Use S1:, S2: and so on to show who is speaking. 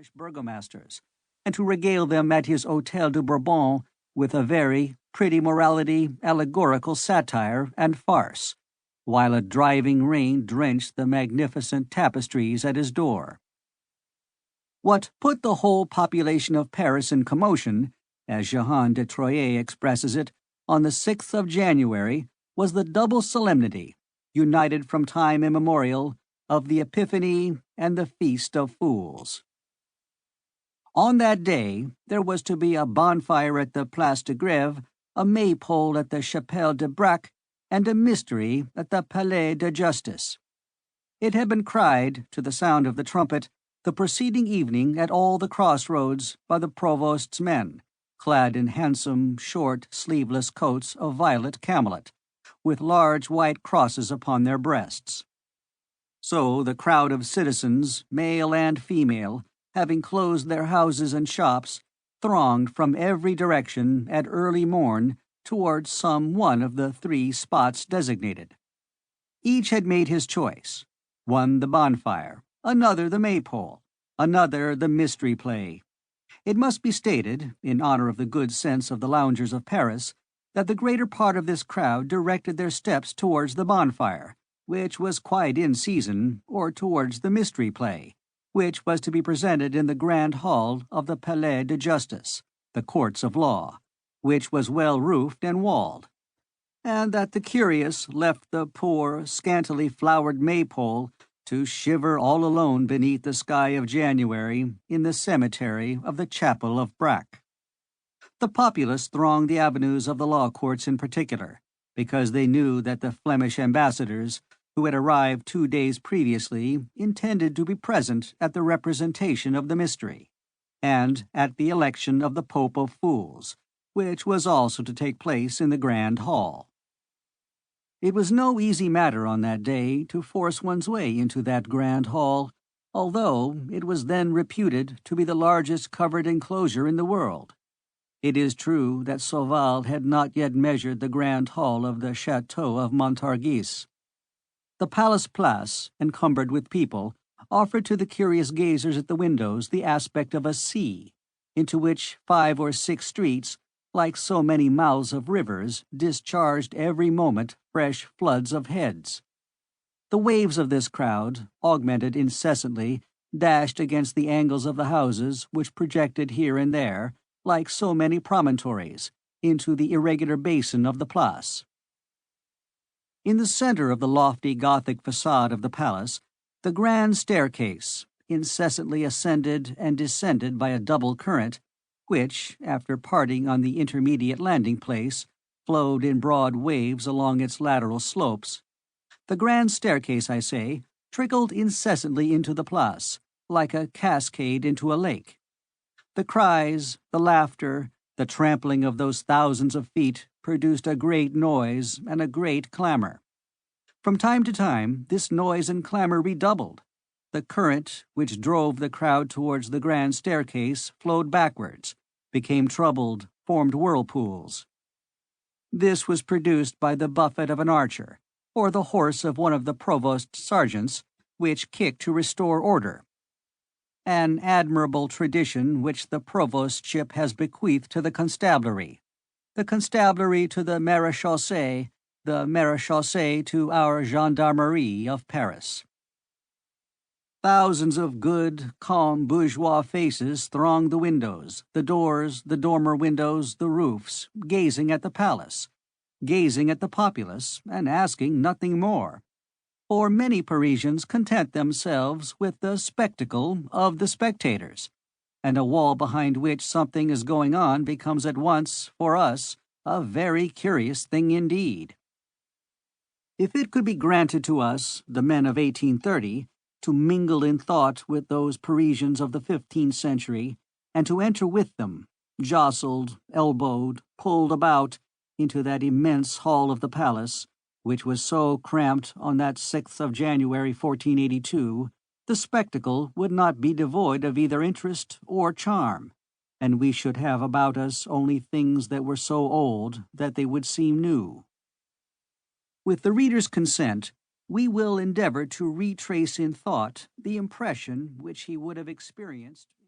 S1: Flemish burgomasters, and to regale them at his Hôtel de Bourbon with a very pretty morality, allegorical satire, and farce, while a driving rain drenched the magnificent tapestries at his door. What put the whole population of Paris in commotion, as Jehan de Troyes expresses it, on the 6th of January was the double solemnity, united from time immemorial, of the Epiphany and the Feast of Fools. On that day there was to be a bonfire at the Place de Grève, a maypole at the Chapelle de Braque, and a mystery at the Palais de Justice. It had been cried, to the sound of the trumpet, the preceding evening at all the crossroads by the provost's men, clad in handsome, short, sleeveless coats of violet camelet, with large white crosses upon their breasts. So the crowd of citizens, male and female, having closed their houses and shops, thronged from every direction at early morn towards some one of the 3 spots designated. Each had made his choice, one the bonfire, another the maypole, another the mystery play. It must be stated, in honor of the good sense of the loungers of Paris, that the greater part of this crowd directed their steps towards the bonfire, which was quite in season, or towards the mystery play, which was to be presented in the grand hall of the Palais de Justice, the courts of law, which was well roofed and walled, and that the curious left the poor, scantily flowered maypole to shiver all alone beneath the sky of January in the cemetery of the chapel of Braque. The populace thronged the avenues of the law courts in particular, because they knew that the Flemish ambassadors, who had arrived 2 days previously, intended to be present at the representation of the mystery, and at the election of the Pope of Fools, which was also to take place in the Grand Hall. It was no easy matter on that day to force one's way into that Grand Hall, although it was then reputed to be the largest covered enclosure in the world. It is true that Sauval had not yet measured the Grand Hall of the Chateau of Montargis. The Palace Place, encumbered with people, offered to the curious gazers at the windows the aspect of a sea, into which 5 or 6 streets, like so many mouths of rivers, discharged every moment fresh floods of heads. The waves of this crowd, augmented incessantly, dashed against the angles of the houses which projected here and there, like so many promontories, into the irregular basin of the Place. In the center of the lofty Gothic facade of the palace, the grand staircase, incessantly ascended and descended by a double current, which, after parting on the intermediate landing place, flowed in broad waves along its lateral slopes. The grand staircase, I say, trickled incessantly into the Place, like a cascade into a lake. The cries, the laughter, the trampling of those thousands of feet produced a great noise and a great clamor. From time to time, this noise and clamor redoubled. The current which drove the crowd towards the grand staircase flowed backwards, became troubled, formed whirlpools. This was produced by the buffet of an archer, or the horse of one of the provost's sergeants, which kicked to restore order. An admirable tradition which the provostship has bequeathed to the constabulary to the maréchaussée, the maréchaussée to our gendarmerie of Paris. Thousands of good, calm bourgeois faces thronged the windows, the doors, the dormer windows, the roofs, gazing at the palace, gazing at the populace, and asking nothing more. For many Parisians content themselves with the spectacle of the spectators, and a wall behind which something is going on becomes at once, for us, a very curious thing indeed. If it could be granted to us, the men of 1830, to mingle in thought with those Parisians of the 15th century, and to enter with them, jostled, elbowed, pulled about, into that immense hall of the palace, which was so cramped on that 6th of January 1482, the spectacle would not be devoid of either interest or charm, and we should have about us only things that were so old that they would seem new. With the reader's consent, we will endeavor to retrace in thought the impression which he would have experienced